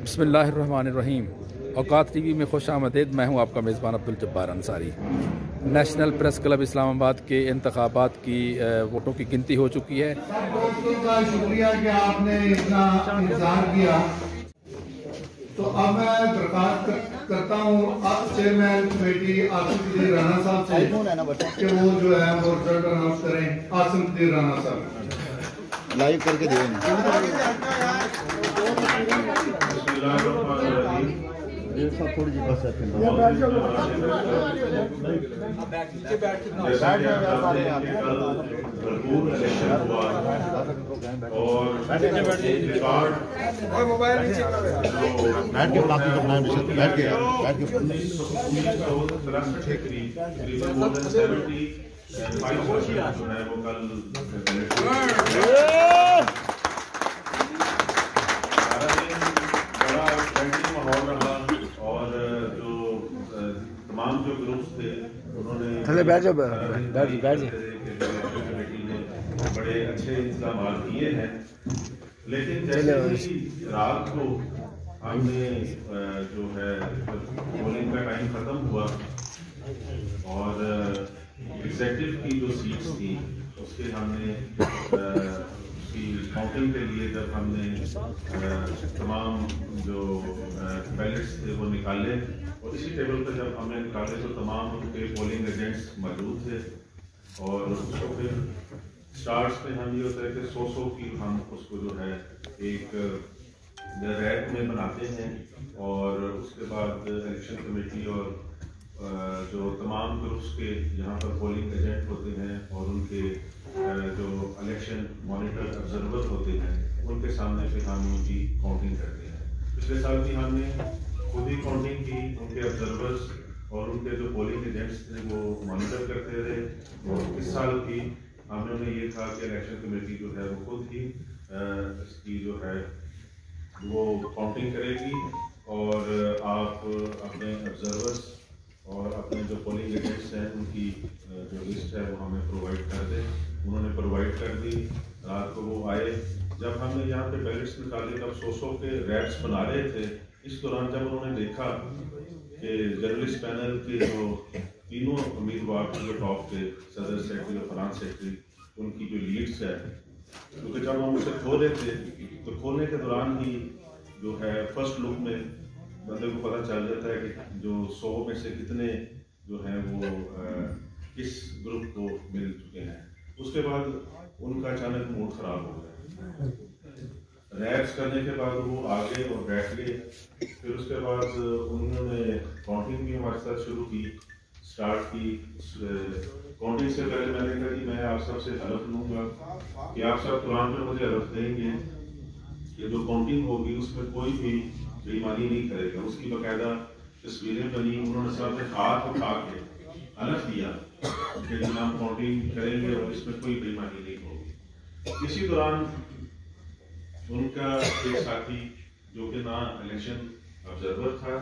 बिस्मिल्लाहिर्रहमानिर्रहीम। औकात टीवी में खुश आमदीद। मैं हूं आपका मेज़बान Abdul Jabbar Ansari. National press club Islamabad के इंतखाबात की वोटों की गिनती हो चुकी है। दोस्तों का शुक्रिया कि आपने इतना इंतजार किया। तो अब मैं दरखास्त करता हूँ चेयरमैन कमेटी आसिम कदीर राना साहब से कि वो जो है वो रिजल्ट अनाउंस करें। आसिम कदीर राना साहब लाइव करके दें। थोड़ी जी बस भरपूर इलेक्शन हुआ और बैठ के बाकी तो बनाए बैठ के 1963 है वो कल तमाम जो ग्रुप्स थे उन्होंने बड़े अच्छे इंतजाम किए हैं। लेकिन जैसे ही रात को हमने जो है पोलिंग का टाइम खत्म हुआ और एग्जेक्टिव की जो सीट्स थी उसके हमने उसकी काउंटिंग के लिए जब हमने तमाम जो बैलेट्स थे वो निकाले और इसी टेबल पर जब हमने निकाले तो तमाम उनके पोलिंग एजेंट्स मौजूद थे और उसको फिर स्टार्स पे हम ये होता है कि 100 की हम उसको जो है एक रैक में बनाते हैं और उसके बाद इलेक्शन कमेटी और जो तमाम ग्रुप्स के यहाँ पर पोलिंग एजेंट होते हैं और उनके जो इलेक्शन मॉनिटर ऑब्जर्वर होते हैं उनके सामने फिर हम उनकी काउंटिंग करते हैं। पिछले साल भी हमने खुद ही काउंटिंग की, उनके ऑब्जर्वर्स और उनके जो पोलिंग एजेंट्स थे वो मॉनिटर करते रहे और इस साल भी हमने उन्हें ये कहा कि इलेक्शन कमेटी जो है वो खुद ही इसकी जो है वो काउंटिंग करेगी और आप अपने ऑब्जर्वर्स और अपने जो पोलिंग एजेंट्स हैं उनकी जो लिस्ट है वो हमें प्रोवाइड कर दें। उन्होंने प्रोवाइड कर दी। रात को वो आए, जब हमने यहाँ पे बैलेट्स निकाले तब 100 के रैक्स बना रहे थे। इस दौरान जब उन्होंने देखा कि जर्नलिस्ट पैनल के जो तीनों उम्मीदवार जो टॉप थे, सदर सेक्रेटरी और फाइनेंस सेक्रेटरी, उनकी जो लीड्स है, क्योंकि जब हम उसे खोले थे तो खोलने के दौरान ही जो है फर्स्ट लुक में बंदे को पता चल जाता है कि जो 100 में से कितने जो हैं वो किस ग्रुप को मिल चुके हैं। उसके बाद उनका अचानक मूड खराब हो गया। रैप्स करने के बाद वो आगे और बैठ गए। फिर उसके बाद उन्होंने काउंटिंग भी हमारे साथ शुरू की, स्टार्ट की। काउंटिंग से पहले मैंने कहा कि मैं आप सबसे हलफ लूँगा कि आप सब कुरान पे मुझे हलफ देंगे कि जो काउंटिंग होगी उसमें कोई भी बेईमानी नहीं करेगा। उसकी बाकायदा तस्वीरें बनी। उन्होंने साथ हाथ उठा के हलफ दिया कि हम काउंटिंग करेंगे और इसमें कोई बेईमानी नहीं होगी। इसी दौरान उनका एक साथी जो कि ना इलेक्शन ऑब्जर्वर था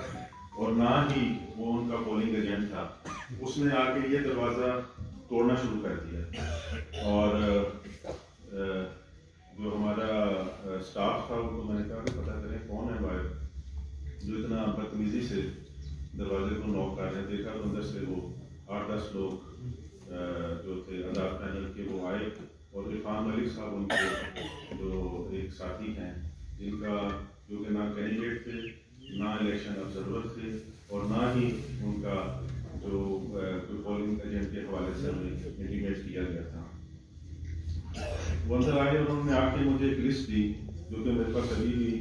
और ना ही वो उनका पोलिंग एजेंट था, उसने आके ये दरवाज़ा तोड़ना शुरू कर दिया और जो हमारा स्टाफ था उनको मैंने कहा कि पता करें कौन है बाहर जो इतना बदतमीजी से दरवाजे को नॉक कर रहे हैं। देखा तो अंदर से वो 8-10 लोग जो थे आज़ाद पैनल के वो आए और इरफान मलिक साहब उनके जो एक साथी हैं जिनका जो कि ना कैंडिडेट थे, ना इलेक्शन ऑब्जर्वर थे और ना ही उनका जो पोलिंग एजेंट के हवाले से हमें इंटीमेट किया गया था। वो अंदर आए, उन्होंने आके मुझे एक लिस्ट दी जो कि मेरे पास अभी भी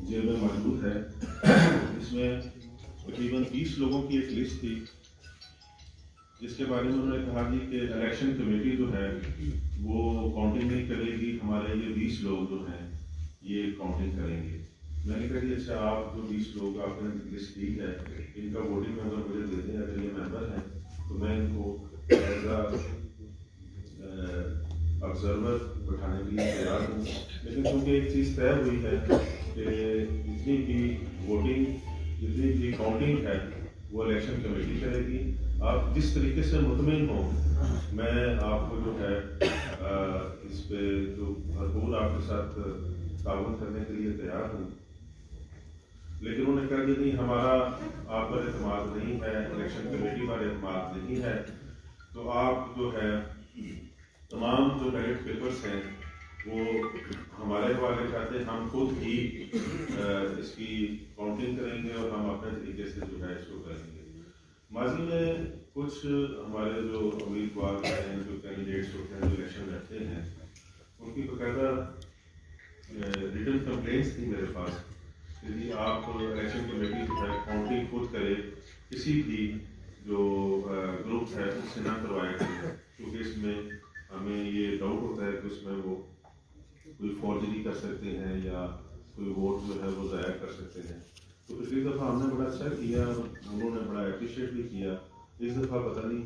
जेल में मौजूद है। इसमें तकरीबन 20 लोगों की एक लिस्ट थी जिसके बारे में उन्होंने कहा कि इलेक्शन कमेटी जो है वो काउंटिंग नहीं करेगी, हमारे ये 20 लोग जो हैं ये काउंटिंग करेंगे। मैंने कहा कि अच्छा आप जो 20 लोग आपने लिस्ट दी है इनका वोटिंग मेंबर मुझे दे दें, अगर ये मेंबर हैं तो मैं इनको एज ऑब्जर्वर बैठाने के लिए तैयार हूँ। लेकिन क्योंकि एक चीज़ तय हुई है कि जितनी भी वोटिंग जितनी भी काउंटिंग है वो इलेक्शन कमेटी करेगी। आप जिस तरीके से मुतमिन हो, मैं आपको जो है इस पे जो भरपूर आपके साथ ताउन करने के लिए तैयार हूँ। 20 लोगों की लिस्ट है, 20 लोग जो हैं वो काउंटिंग करेंगे और ना ही उनका जो पोलिंग एजेंट के हवाले से हमें इंटीमेट किया गया था। वो अंदर आए, उन्होंने आके मुझे एक लिस्ट दी जो कि मेरे पास अभी भी जेल में मौजूद है। इसमें तकरीबन 20 लोगों की एक लिस्ट थी जिसके बारे में उन्होंने कहा कि आप जो 20 लोग आपने लिस्ट दी है इनका वोटिंग मेंबर मुझे दे दें, अगर ये मेंबर हैं तो मैं इनको एज ऑब्जर्वर बैठाने के लिए तैयार हूँ। लेकिन क्योंकि एक चीज़ तय हुई है कि जितनी भी काउंटिंग है वो इलेक्शन कमेटी करेगी। आप जिस तरीके से मुतमिन हो, मैं आपको जो है इस पे जो भरपूर आपके साथ ताउन करने के लिए तैयार हूँ। लेकिन उन्होंने कहा कि नहीं, हमारा आप पर एतमाद नहीं है, इलेक्शन कमेटी पर एतमाद नहीं है, तो आप जो है तमाम जो बैलेट पेपर्स हैं वो हमारे हवाले करते हैं, हम खुद ही इसकी काउंटिंग करेंगे और हम अपने तरीके से जो है इसको करेंगे। माजी में कुछ हमारे जो उम्मीदवार हैं, जो कैंडिडेट्स होते हैं, जो इलेक्शन लड़ते हैं, उनकी बकायदा रिटन कंप्लेंट्स थी मेरे पास। यदि आप इलेक्शन कमेटी जो है काउंटिंग खुद करे, किसी भी जो ग्रुप है उससे ना करवाया जाए, क्योंकि इसमें हमें ये डाउट होता है कि उसमें वो कोई फॉर्जरी कर सकते हैं या कोई वोट जो है वो ज़ाया कर सकते हैं। तो पिछली दफ़ा हमने बड़ा अच्छा किया, उन्होंने बड़ा अप्रिशिएट भी किया। इस दफ़ा पता नहीं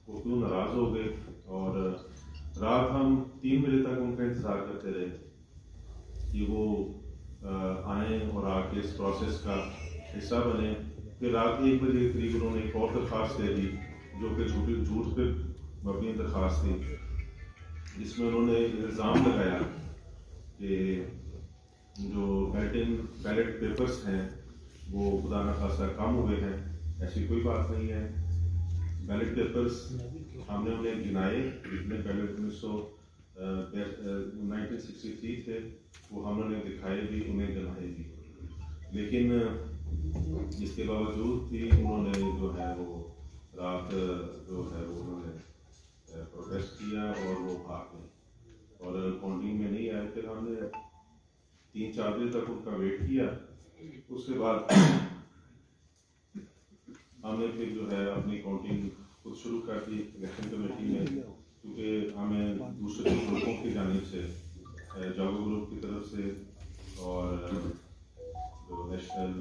वो क्यों नाराज़ हो गए, और रात हम 3 बजे तक उनका इंतज़ार करते रहे कि वो आए और आके इस प्रोसेस का हिस्सा बने। फिर रात 1 बजे के करीब उन्होंने एक और दरख्वास्त दे दी, जो कि झूठ पे मबनी दरख्वास्त थी, जिसमें उन्होंने इल्ज़ाम लगाया कि जो बैलेट पेपर्स हैं वो खुदा न खासा कम हुए हैं। ऐसी कोई बात नहीं है। बैलेट पेपर्स हमने उन्हें गिनाए, जितने बैलेट 1963 थे वो हमने दिखाए भी, उन्हें गिनाए भी, लेकिन इसके बावजूद भी उन्होंने जो है वो रात जो है वो उन्होंने प्रोटेस्ट किया और वो भाग गए और काउंटिंग में नहीं आए। फिर हमने 3-4 दिन तक उनका वेट किया। उसके बाद हमने फिर जो है अपनी काउंटिंग खुद शुरू कर दी इलेक्शन कमेटी में, क्योंकि हमें दूसरे ग्रुपों की जानिब से, जागो ग्रुप की तरफ से और जो नेशनल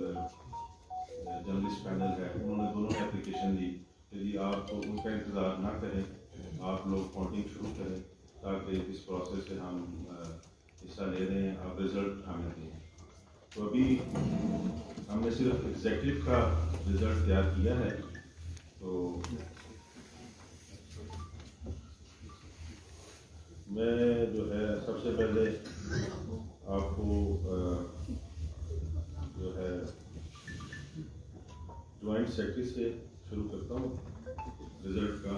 जर्नलिस्ट पैनल है, उन्होंने दोनों एप्लीकेशन दी। यदि आप तो उनका इंतज़ार ना करें, आप लोग काउंटिंग शुरू करें, ताकि इस प्रोसेस से हम हिस्सा ले रहे हैं, आप रिज़ल्ट हमें दें। तो अभी हमने सिर्फ एग्जेक्टिव का रिज़ल्ट तैयार किया है। तो मैं जो है सबसे पहले आपको जो है ज्वाइंट सेक्रेटरी से शुरू करता हूँ रिज़ल्ट का।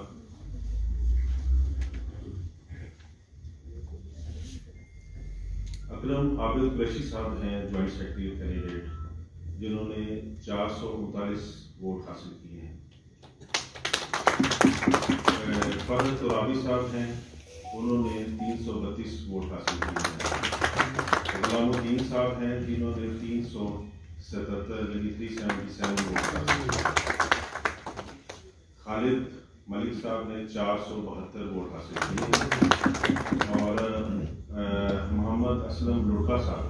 अकरम आबिद कुरैशी साहब हैं ज्वाइंट सेक्रेटरी कैंडिडेट, जिन्होंने 439 वोट हासिल किए हैं। फरहत तुराबी साहब हैं, उन्होंने 332 वोट हासिल किए हैं। गुलामुद्दीन साहब हैं, जिन्होंने 377 यानी 377 वोट हासिल किए। खालिद मलिक साहब ने 472 वोट हासिल किए और मोहम्मद असलम लुड़का साहब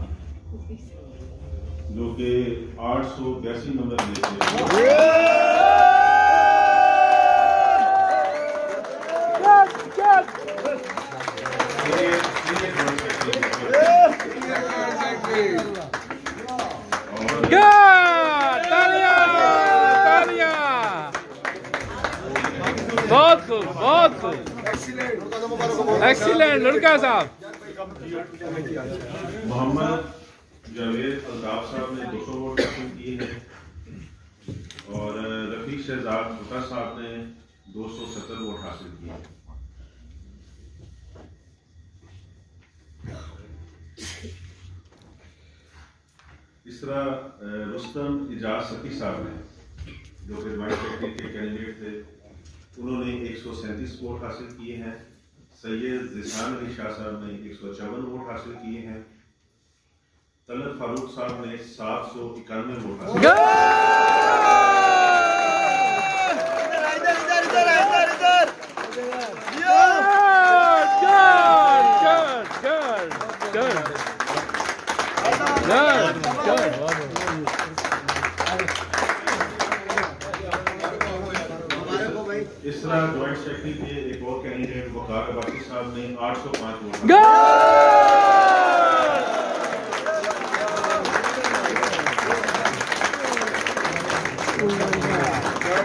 जो कि 882 नंबर लेते बहुत खूब, बहुत खूब, एक्सीलेंट लुड़का साहब। मोहम्मद जावेद अल्ताफ साहब ने 200 वोट हासिल किए हैं और रफीक शहजाद भुट्टा साहब ने 270 वोट हासिल किए हैं। इस तरह रुस्तम इजाज सती साहब ने, जो कि ज्वाइंट सेक्रेटरी के कैंडिडेट थे, उन्होंने 137 वोट हासिल किए हैं। सैयद जिसान अली शाह साहब ने 154 वोट हासिल किए हैं। तलत फारूक साहब ने 791 वोट हासिल किए। इस तरह ज्वाइंट सेक्रेटरी के एक और कैंडिडेट वकार अब्बासी साहब ने 805 vote.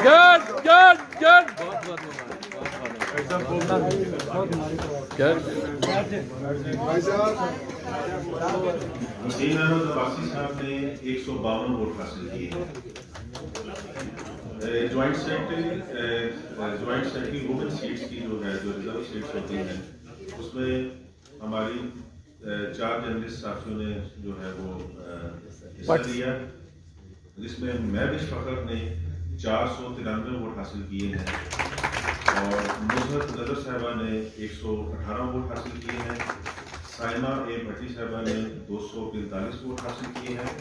Good good good. Hussain Ahmed Abbasi साहब ने 152 वोट हासिल किए हैं। ज्वाइंट सेक्रेटरी वुमेन सीट्स की जो रिजर्व सीट्स होती हैं उसमें हमारी 4 जर्नलिस्ट साथियों ने जो है वो हिस्सा लिया, जिसमें महविश फ़खर ने 493 वोट हासिल किए हैं और नुसरत नज़र साहिबा ने 118 वोट हासिल किए हैं। साइमा ए भट्टी साहिबा ने 245 वोट हासिल किए हैं,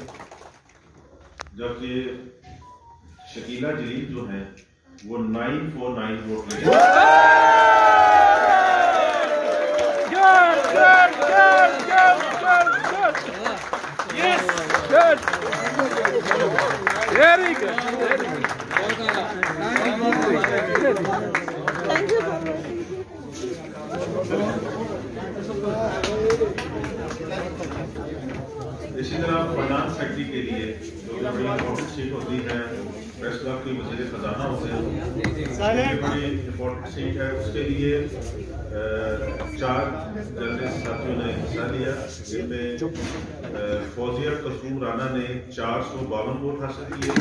जबकि शकीला जलील जो हैं वो 949 वोट ले Very good. Thank you. इसी तरह फाइनेंस सेक्रेटरी के लिए जो बड़ी इंपॉर्टेंट सीट होती है, प्रेस क्लब की वज़ीर खजाना होते हैं, बड़ी इंपॉर्टेंट सीट है, उसके लिए 4 जर्नलिस्ट साथियों ने हिस्सा लिया, जिनमें फौजिया कसूम राना ने 452 वोट हासिल किए,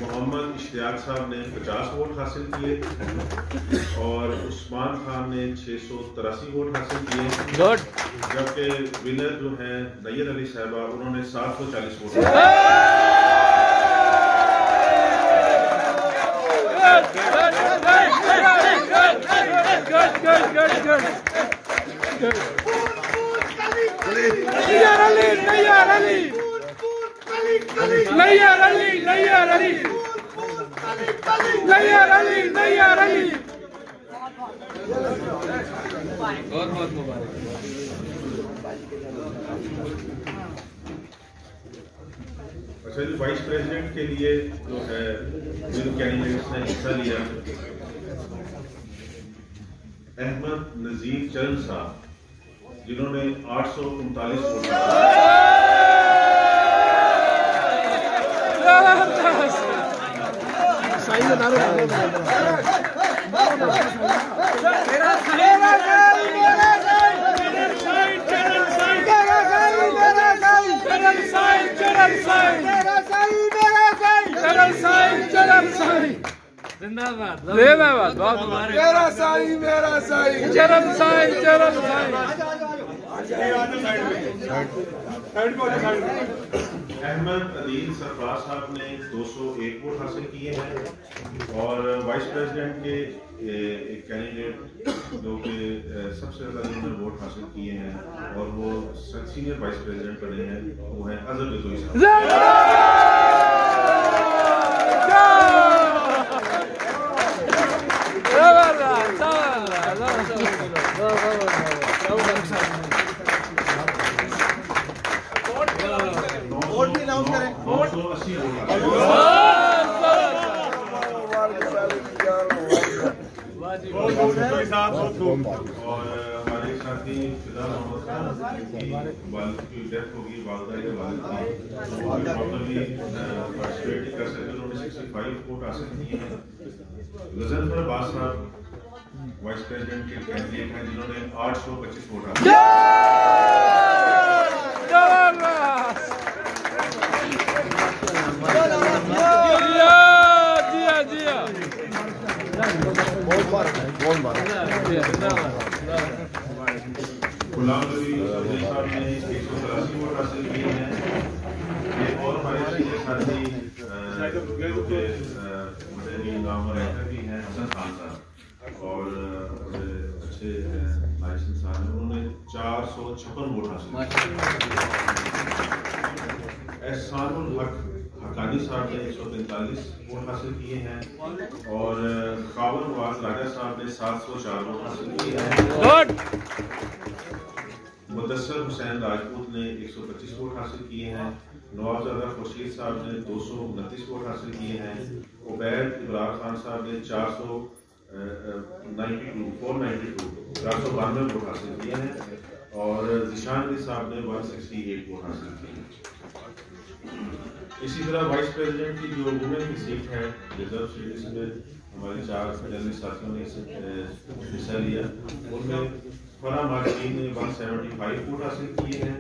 मोहम्मद इश्तियाक साहब ने 50 वोट हासिल किए और उस्मान खान ने 683 वोट हासिल किए। जबकि विनर जो है नैयर अली साहबा, उन्होंने 740 वोट बहुत मुबारक। अच्छा जी, वाइस प्रेसिडेंट के लिए जो है जिन कैंडिडेट्स ने हिस्सा लिया, अहमद नजीर चरण साहब जिन्होंने 839 वोट जिंदाबाद जिंदाबाद। बहुत मुबारक। मेरा साईं चरण साईं चरण साईं। अहमद अदील सरफराज साहब ने 201 वोट हासिल किए हैं और वाइस प्रेसिडेंट के एक कैंडिडेट जो कि सबसे ज़्यादा जिन्होंने वोट हासिल किए हैं और वो सीनियर वाइस प्रेसिडेंट बने हैं, वो हैं अजहर रिजवी साहब। और हमारे साथी फिदा मोहम्मद खान की वालिद की डेथ होगी, वालिदा के वालिद की प्रॉपर्ली पार्टिसिपेट कर सके, उन्होंने 65 वोट हासिल किए हैं। गजनफर अब्बास साहब वाइस प्रेसिडेंट के कैंडिडेट हैं जिन्होंने 825 वोट हासिल किए। गुलाम नबी साहब ने 183 वोट हासिल किए हैं। एक और हमारे सीनियर साथी नाम भी हैं हसन खान साहब और अच्छे नाइस इंसान हैं, उन्होंने 456 वोट हासिल किए। एहसानुल हक हकानी साहब ने 145 वोट हासिल किए हैं और खावर नवाज राजा साहब ने 704 वोट हासिल किए हैं। मुदस्सर हुसैन राजपूत ने 125 वोट हासिल किए हैं। नवाबजादा खुर्शीद साहब ने 229 वोट हासिल किए हैं। उबैद इब्रार खान साहब ने 492 वोट हासिल किए हैं और जिशान अली साहब ने 168 वोट हासिल किए हैं। इसी तरह वाइस प्रेसिडेंट की जो वुमेन की सीट है रिजर्व सीट, इसमें हमारे 4 जर्नलिस्ट साथियों ने हिस्सा लिया। उनमें फरा मार्टीन ने 175 वोट हासिल किए हैं,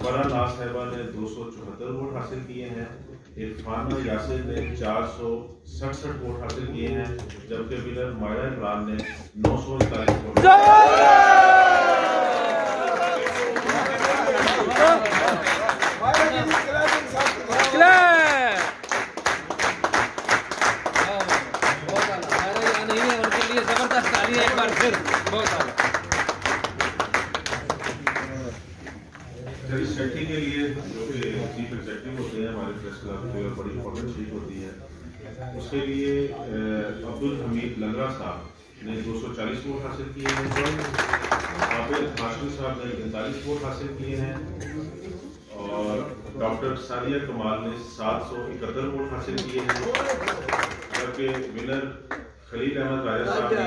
फरा नाज साहिबा ने 274 वोट हासिल किए हैं, इरफाना यासिर ने 467 वोट हासिल किए हैं, जबकि विनर मायरा इमरान ने 941 वोट। सेक्रेटरी के लिए जो कि चीफ एग्जीक्यूटिव होते हैं हमारे प्रेस क्लब की और बड़ी इंपॉर्टेंट सीट होती है, उसके लिए अब्दुल हमीद लंगरा साहब ने 240 वोट हासिल किए हैं, आबिद हाशमी साहब ने 45 वोट हासिल किए हैं और डॉक्टर सानिया कमाल ने 771 वोट हासिल किए हैं, जबकि विनर खलील अहमद राजा साहब ने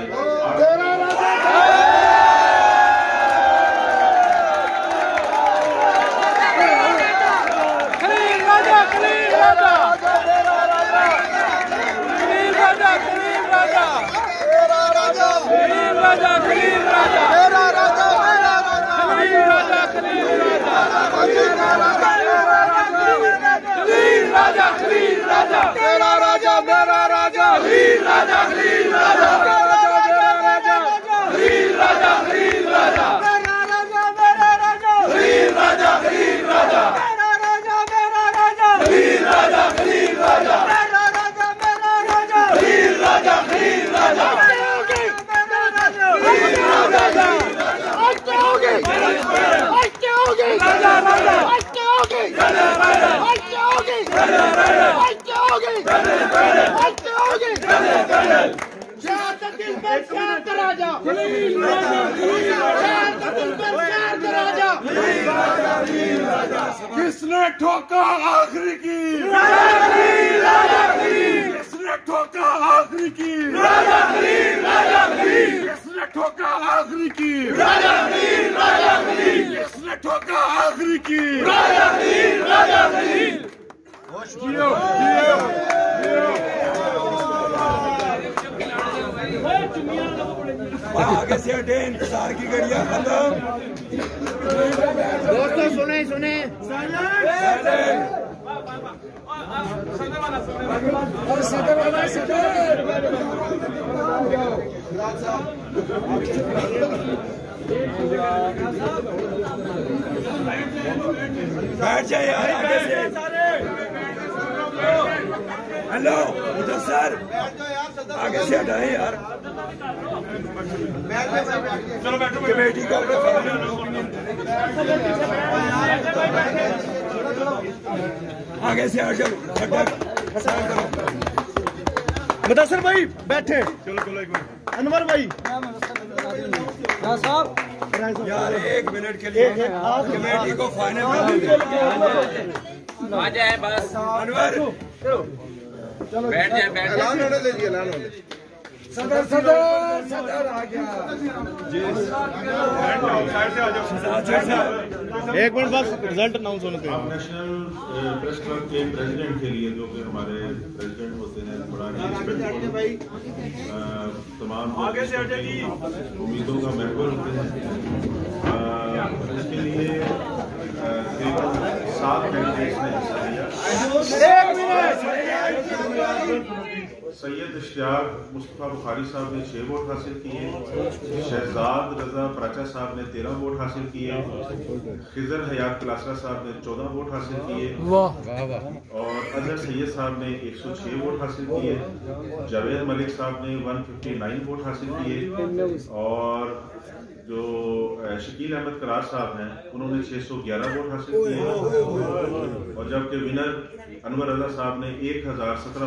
किसने ठोका आखिरी की, किसने ठोका आखिरी की, किसने ठोका आखिरी की, किसने ठोका आखिरी की। आगे से हटे, इंतजार की घड़ियां खत्म। दोस्तों सुने सुने बैठ जाए यार आगे से। हेलो उधर सर, आगे से हटाए यार। चलो बैठो, कमेटी का आगे से हट जाओ। मुदस्सिर भाई बैठे। चलो चलो एक मिनट। अनवर भाई साहब यार 1 मिनट के लिए कमेटी को फाइनल आ जाए बस। अनवर बैठ जाए ऐलान होने दीजिए, ऐलान होने। सदर सदर सदर आ गया जी। एक मिनट बस रिजल्ट अनाउंस होने अब नेशनल प्रेस क्लब के प्रेसिडेंट के लिए, जो कि हमारे प्रेसिडेंट होते हैं, बड़ा तमाम उम्मीदों का महवर होते हैं, इसके लिए 7 कैंडिडेट्स ने हिस्सा लिया। सैयद इश्तियाक मुस्तफ़ा बुखारी साहब ने 6 वोट हासिल किए, शहजाद रजा पराचा साहब ने 13 वोट हासिल किए, खिजर हयात कलासरा साहब ने 14 वोट हासिल किए और अजहर सैयद साहब ने 106 वोट हासिल किए, जावेद मलिक साहब ने 159 वोट हासिल किए और जो शकील अहमद करार साहब हैं उन्होंने 611 वोट हासिल किए और जबकि विनर अनवर रजा साहब ने 1017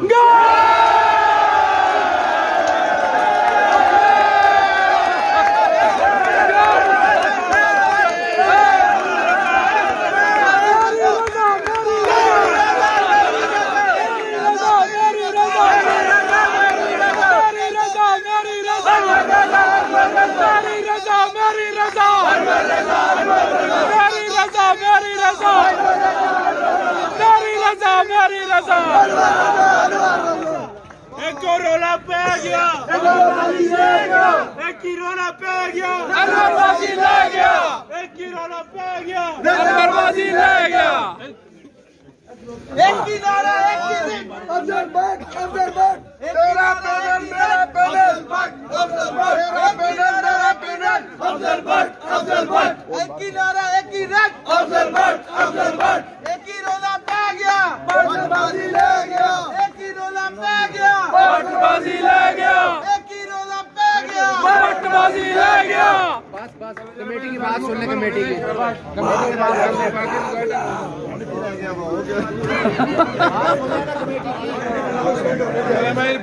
मेरी रजा अनवारी रजा एक और रोला पे गया एक ही रोला पे गया अनवरबाजी ले गया एक ही रोला पे गया अनवरबाजी ले गया एक ही नारा एक ही अफजल भट्ट तेरा पैनल मेरा पैनल अफजल भट्ट तेरा पैनल मेरा पैनल अफजल भट्ट एक ही नारा एक ही रट अफजल भट्ट एक ही रोला पे गया बटबाजी ले गया एक ही रोला पे गया बटबाजी ले गया एक ही रोला पे गया बटबाजी ले गया बस कमेटी की बात सुन ले कमेटी की बात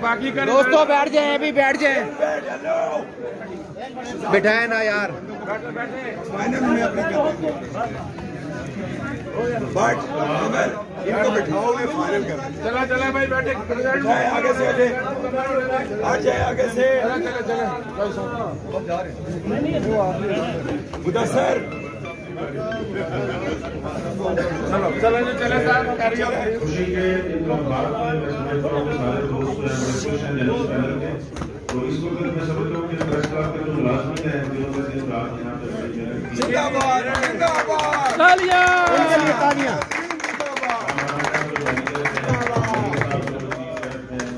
बाकी दोस्तों बैठ जाए अभी बैठ जाए बिठाए ना यार इनको बिठाओगे फाइनल कर चला भाई बैठे आगे से आ जाए आगे से मुदस्सर चले साहब खुशी के इन बात सारे दोस्त तो इसको मैं समझता हूँ कि प्रेस क्लब के जो मुलाजमिन हैं जिन्होंने दिन रात यहाँ पे जिंदाबाद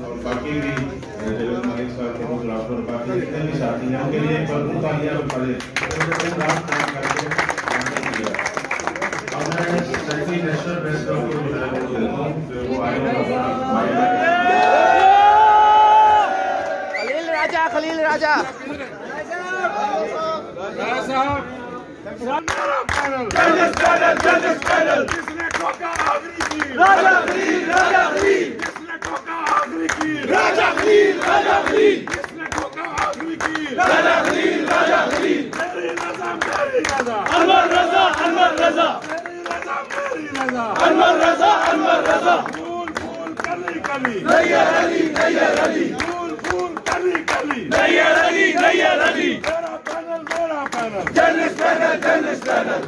और बाकी भी मलिक साहब के मुखलाफर बाकी जितने भी साथी हैं उनके लिए भरपूर तालियां बजा सेक्रेटरी नेशनल प्रेस क्लब को जो है वो देता हूँ फिर वो आएगा खलील राजा जिसने ठोका आखिरी की राजा खलील जिसने ठोका आखिरी की राजा खलील जिसने ठोका आखिरी की राजा खलील मेरी रजा अनवर रजा अनवर रजा फूल कली फूल कली मेरा पैनल जर्नलिस्ट पैनल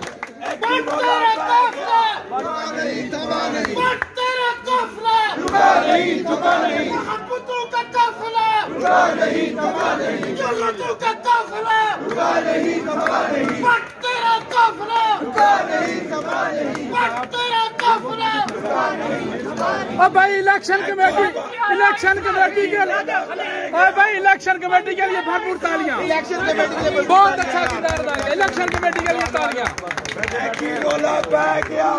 भाई इलेक्शन कमेटी के लिए भरपूर तालियां इलेक्शन कमेटी के लिए बहुत अच्छा किरदार अदा किया इलेक्शन कमेटी के लिए तालियां एक ही रोला पे गया